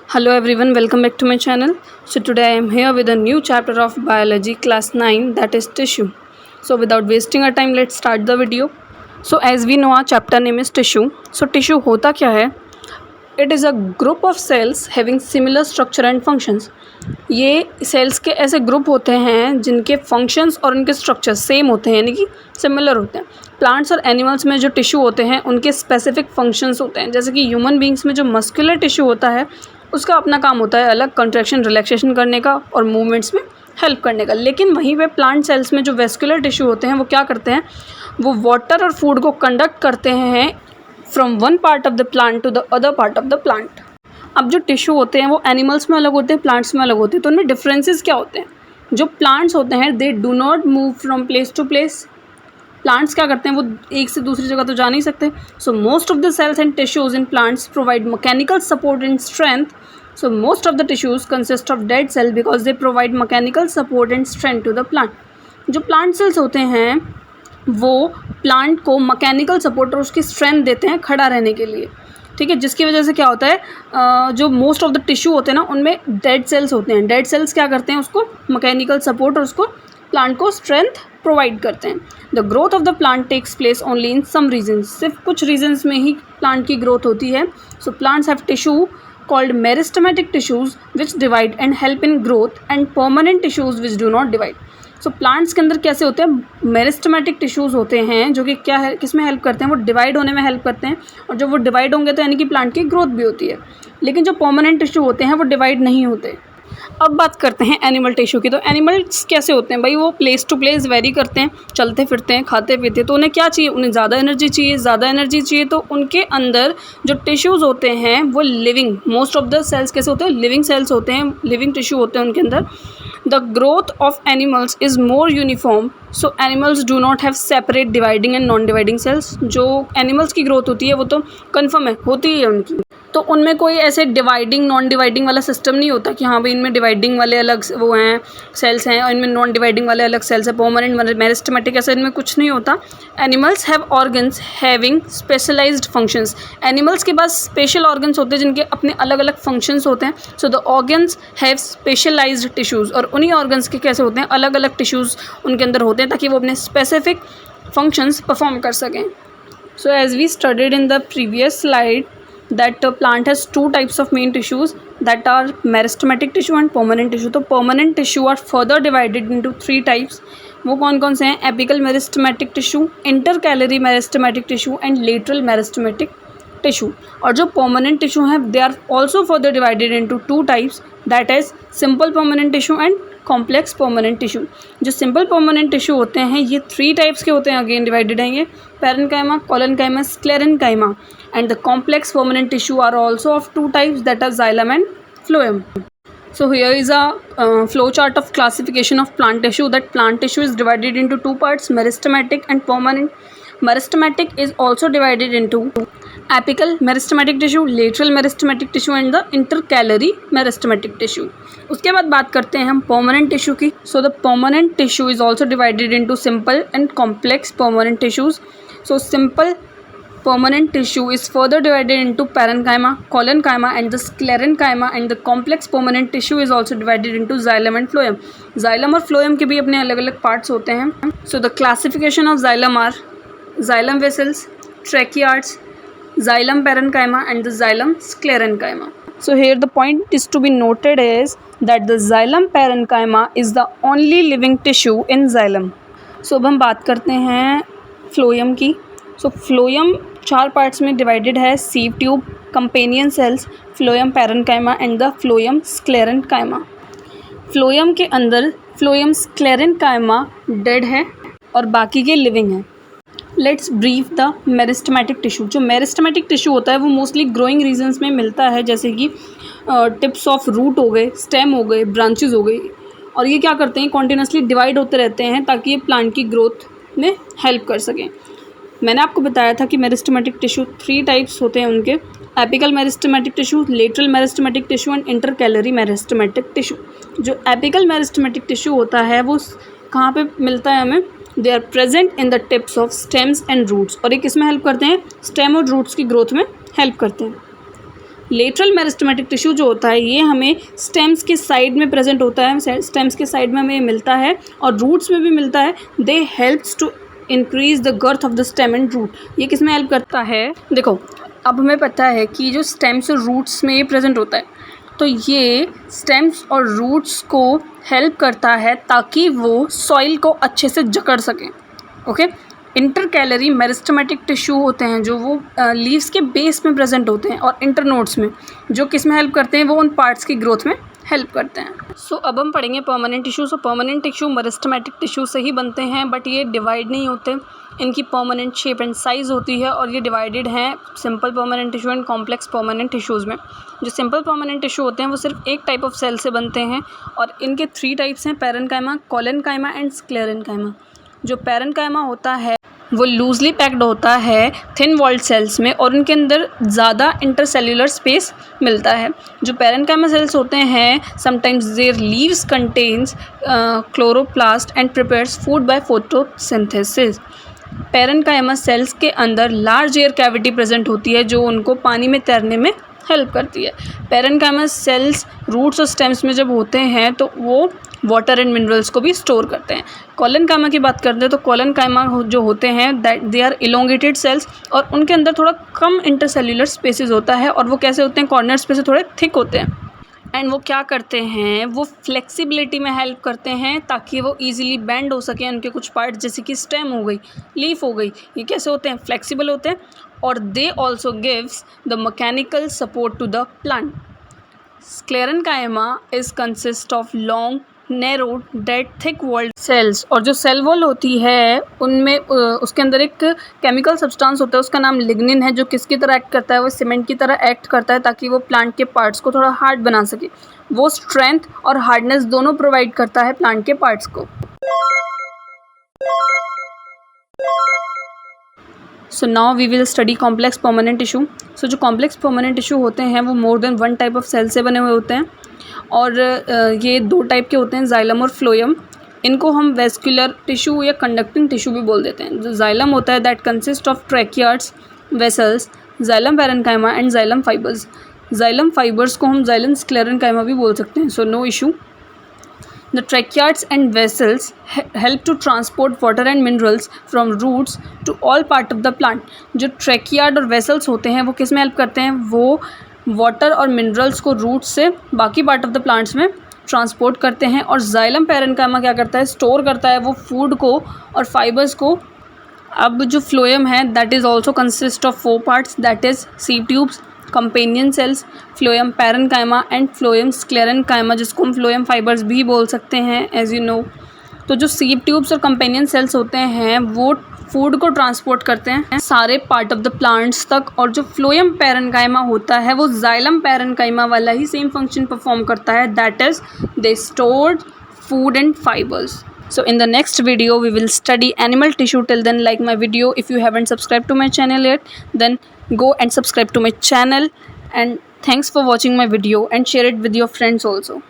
Hello everyone, welcome back to my channel. So today I am here with a new chapter of biology class 9, that is tissue. So without wasting our time, let's start the video. So as we know, our chapter name is tissue. So tissue होता क्या है? It is a group of cells having similar structure and functions. ये sales के ऐसे group होते हैं जिनके functions और उनके स्ट्रक्चर सेम होते हैं, यानी कि सिमिलर होते हैं. प्लांट्स और एनिमल्स में जो टिश्यू होते हैं उनके स्पेसिफिक फंक्शंस होते हैं. जैसे कि ह्यूमन बींग्स में जो मस्कुलर टिश्यू होता है उसका अपना काम होता है अलग, कंट्रैक्शन रिलैक्सेशन करने का और मूवमेंट्स में हेल्प करने का. लेकिन वहीं पे प्लांट सेल्स में जो वेस्कुलर टिश्यू होते हैं वो क्या करते हैं, वो वाटर और फूड को कंडक्ट करते हैं from one part of the plant to the other part of the plant. अब जो टिश्यू होते हैं वो एनिमल्स में अलग होते हैं, प्लांट्स में अलग होते हैं. तो उनमें डिफरेंसेस क्या होते हैं? जो प्लांट्स होते हैं they do not move from place to place. Plants क्या करते हैं, वो एक से दूसरी जगह तो जा नहीं सकते. So most of the cells and tissues in plants provide mechanical support and strength. So most of the tissues consist of dead cell because they provide mechanical support and strength to the plant. जो plant cells होते हैं वो plant को mechanical support और उसकी strength देते हैं खड़ा रहने के लिए, ठीक है. जिसकी वजह से क्या होता है, जो most of the tissue होते हैं ना उनमें dead cells होते हैं. dead cells क्या करते हैं, उसको mechanical support और उसको plant को strength प्रोवाइड करते हैं. The growth of the plant takes place only in some regions. सिर्फ कुछ regions में ही plant की growth होती है. So plants have tissue called meristematic tissues which divide and help in growth and permanent tissues which do not divide. So plants के अंदर कैसे होते हैं, meristematic tissues होते हैं जो कि क्या है, किस में हेल्प करते हैं, वो डिवाइड होने में हेल्प करते हैं. और जब वो डिवाइड होंगे तो यानी कि प्लांट की ग्रोथ भी होती है. लेकिन जो परमानेंट टिश्यू होते हैं वो डिवाइड नहीं होते. अब बात करते हैं एनिमल टिश्यू की. तो एनिमल्स कैसे होते हैं भाई, वो प्लेस टू प्लेस वेरी करते हैं, चलते फिरते हैं, खाते पीते हैं. तो उन्हें क्या चाहिए, उन्हें ज़्यादा एनर्जी चाहिए. ज़्यादा एनर्जी चाहिए तो उनके अंदर जो टिश्यूज़ होते हैं वो living, most of the cells कैसे होते हैं, लिविंग सेल्स होते हैं, लिविंग टिश्यू होते हैं उनके अंदर. The growth of animals is more uniform. So animals do not have separate dividing and non dividing cells. जो एनिमल्स की ग्रोथ होती है वो तो कन्फर्म है, होती है उनकी. तो उनमें कोई ऐसे डिवाइडिंग नॉन डिवाइडिंग वाला सिस्टम नहीं होता कि हाँ भाई इनमें डिवाइडिंग वाले अलग वो हैं सेल्स हैं और इनमें नॉन डिवाइडिंग वाले अलग सेल्स हैं, परमानेंट मेरिस्टेमेटिक, ऐसा इनमें कुछ नहीं होता. Animals have organs having specialised functions. Animals के पास स्पेशल ऑर्गन्स होते हैं जिनके अपने अलग अलग फंक्शंस होते हैं. So the organs have specialised tissues. और उन्हीं ऑर्गन्स के कैसे होते हैं, अलग अलग टिश्यूज़ उनके अंदर होते हैं ताकि वो अपने स्पेसिफिक फंक्शंस परफॉर्म कर सकें. So as we studied in the previous slide that plant has two types of main tissues that are meristematic tissue and permanent tissue. तो permanent tissue are further divided into three types. वो कौन कौन से हैं, apical meristematic tissue, intercalary meristematic tissue and lateral meristematic tissue. और जो permanent tissue हैं they are also further divided into two types, that is simple permanent tissue and complex permanent tissue. जो simple permanent tissue होते हैं ये three types के होते हैं, अगेन डिवाइडेड हैं ये, parenchyma, collenchyma, sclerenchyma. And the complex permanent tissue are also of two types, that are xylem and phloem. So here is a flow chart of classification of plant tissue. That plant tissue is divided into two parts, meristematic and permanent. Meristematic is also divided into apical meristematic tissue, lateral meristematic tissue and the intercalary meristematic tissue. उसके बाद बात करते हैं हम permanent tissue की. So the permanent tissue is also divided into simple and complex permanent tissues. So simple permanent tissue is further divided into parenchyma, collenchyma and the sclerenchyma, and the complex permanent tissue is also divided into xylem and phloem. xylem और phloem के भी अपने अलग अलग parts होते हैं. So the classification of xylem are xylem vessels, tracheids, xylem parenchyma and the xylem sclerenchyma. So here the point is to be noted is that the xylem parenchyma is the only living tissue in xylem. So अब हम बात करते हैं phloem की. So phloem चार parts में divided है, sieve tube, companion cells, phloem parenchyma and the phloem sclerenchyma. Phloem के अंदर फ्लोएम स्क्लेरेन्काइमा डेड है और बाकी के लिविंग हैं. Let's brief the meristematic tissue. जो मेरिस्टेमेटिक टिश्यू होता है वो मोस्टली ग्रोइंग रीजन्स में मिलता है, जैसे कि टिप्स ऑफ रूट हो गए, स्टेम हो गए, ब्रांचेज हो गई. और ये क्या करते हैं, कॉन्टिन्यूसली डिवाइड होते रहते हैं ताकि ये प्लांट की ग्रोथ में हेल्प कर सकें. मैंने आपको बताया था कि मेरिस्टेमेटिक टिश्यू थ्री टाइप्स होते हैं उनके, apical meristematic tissue, lateral meristematic tissue and intercalary meristematic tissue. जो एपिकल मेरिस्टेमेटिक टिश्यू होता है वो कहाँ पे मिलता है हमें, they are present in the tips of stems and roots. और ये किस में हेल्प करते हैं, स्टेम और रूट्स की ग्रोथ में हेल्प करते हैं. लेटरल मेरिस्टेमेटिक टिश्यू जो होता है ये हमें स्टेम्स के साइड में प्रेजेंट होता है, स्टेम्स के साइड में हमें मिलता है और रूट्स में भी मिलता है। They helps to increase the girth of the stem and root. ये किस में हेल्प करता है? देखो, अब हमें पता है कि जो स्टेम्स और रूट्स में ये प्रेजेंट होता है, तो ये स्टेम्स और रूट्स को हेल्प करता है ताकि वो सॉइल को अच्छे से जकड़ सकें। ओके, इंटरकैलरी मेरिस्टेमेटिक टिश्यू होते हैं जो वो लीव्स के बेस में प्रेजेंट होते हैं और इंटरनोड्स में, जो किस में हेल्प करते हैं? वो उन पार्ट्स की ग्रोथ में हेल्प करते हैं। सो अब हम पढ़ेंगे परमानेंट टिश्यू। सो परमानेंट टिश्यू मेरिस्टेमेटिक टिश्यू से ही बनते हैं, बट ये डिवाइड नहीं होते। इनकी परमानेंट शेप एंड साइज़ होती है और ये डिवाइडेड हैं simple permanent tissue and complex permanent tissues में। जो सिंपल परमानेंट टिश्यू होते हैं वो सिर्फ एक टाइप ऑफ सेल से बनते हैं और इनके 3 टाइप्स हैं, पैरेन्काइमा, कोलेनकाइमा एंड स्क्लेरेन्काइमा। जो पैरेन्काइमा होता है वो लूजली पैक्ड होता है थिन वॉल्ड सेल्स में और उनके अंदर ज़्यादा इंटरसेल्युलर स्पेस मिलता है। जो पैरेन्काइमा सेल्स होते हैं sometimes there leaves contains chloroplast and prepares food by photosynthesis. Parenchyma sales के अंदर लार्ज एयर कैविटी प्रेजेंट होती है जो उनको पानी में तैरने में हेल्प करती है। पैरेन्काइमा सेल्स रूट्स और स्टेम्स में जब होते हैं तो वो वाटर एंड मिनरल्स को भी स्टोर करते हैं। कोलेनकाइमा की बात करते हैं तो कोलेनकाइमा जो होते हैं that they are elongated cells और उनके अंदर थोड़ा कम इंटरसेल्युलर स्पेसेस होता है और वो कैसे होते हैं? कॉर्नर स्पेस थोड़े थिक होते हैं। एंड वो क्या करते हैं? वो फ्लेक्सिबिलिटी में हेल्प करते हैं ताकि वो इजीली बेंड हो सकें। उनके कुछ पार्ट्स जैसे कि स्टेम हो गई, लीफ हो गई, ये कैसे होते हैं? फ्लेक्सिबल होते हैं। और they also gives the mechanical support to the plant. Sclerenchyma is consist of long narrow dead thick walled cells. और जो सेल वॉल होती है उनमें उसके अंदर एक केमिकल सब्सटेंस होता है, उसका नाम लिग्निन है, जो किसकी तरह एक्ट करता है? वो सीमेंट की तरह एक्ट करता है ताकि वो प्लांट के पार्ट्स को थोड़ा हार्ड बना सके। वो स्ट्रेंथ और हार्डनेस दोनों प्रोवाइड करता है प्लांट के पार्ट्स को। So now we will study complex permanent tissue. So जो कॉम्प्लेक्स परमानेंट टिश्यू होते हैं वो more than 1 type of cell से बने हुए होते हैं और ये 2 टाइप के होते हैं, जाइलम और फ्लोएम। इनको हम वेस्कुलर टिश्यू या कंडक्टिंग टिश्यू भी बोल देते हैं। जो जाइलम होता है that consist of tracheids, vessels, xylem parenchyma and xylem fibres. Xylem fibres को हम जाइलम स्क्लेरेन्काइमा भी बोल सकते हैं, so no issue. The tracheids and vessels help to transport water and minerals from roots to all part of the plant. जो ट्रैकियार्ड और vessels होते हैं वो किस में हेल्प करते हैं? वो वाटर और मिनरल्स को रूट्स से बाकी पार्ट ऑफ द प्लांट्स में ट्रांसपोर्ट करते हैं। और जाइलम पैरेन्काइमा क्या करता है? स्टोर करता है वो फूड को और फाइबर्स को। अब जो फ्लोएम है that is also consist of 4 parts, that is sieve tubes, companion cells, phloem parenchyma and phloem sclerenchyma, जिसको हम फ्लोएम फाइबर्स भी बोल सकते हैं एज यू नो। तो जो सीव ट्यूब्स और कंपेनियन सेल्स होते हैं वो फूड को ट्रांसपोर्ट करते हैं सारे पार्ट ऑफ द प्लांट्स तक। और जो फ्लोएम पैरेन्काइमा होता है वो जाइलम पैरेन्काइमा वाला ही सेम फंक्शन परफॉर्म करता है, that is they stored food and fibers. So in the next video we will study animal tissue. Till then, like my video. If you haven't subscribed to my channel yet, then go and subscribe to my channel, and thanks for watching my video and share it with your friends also.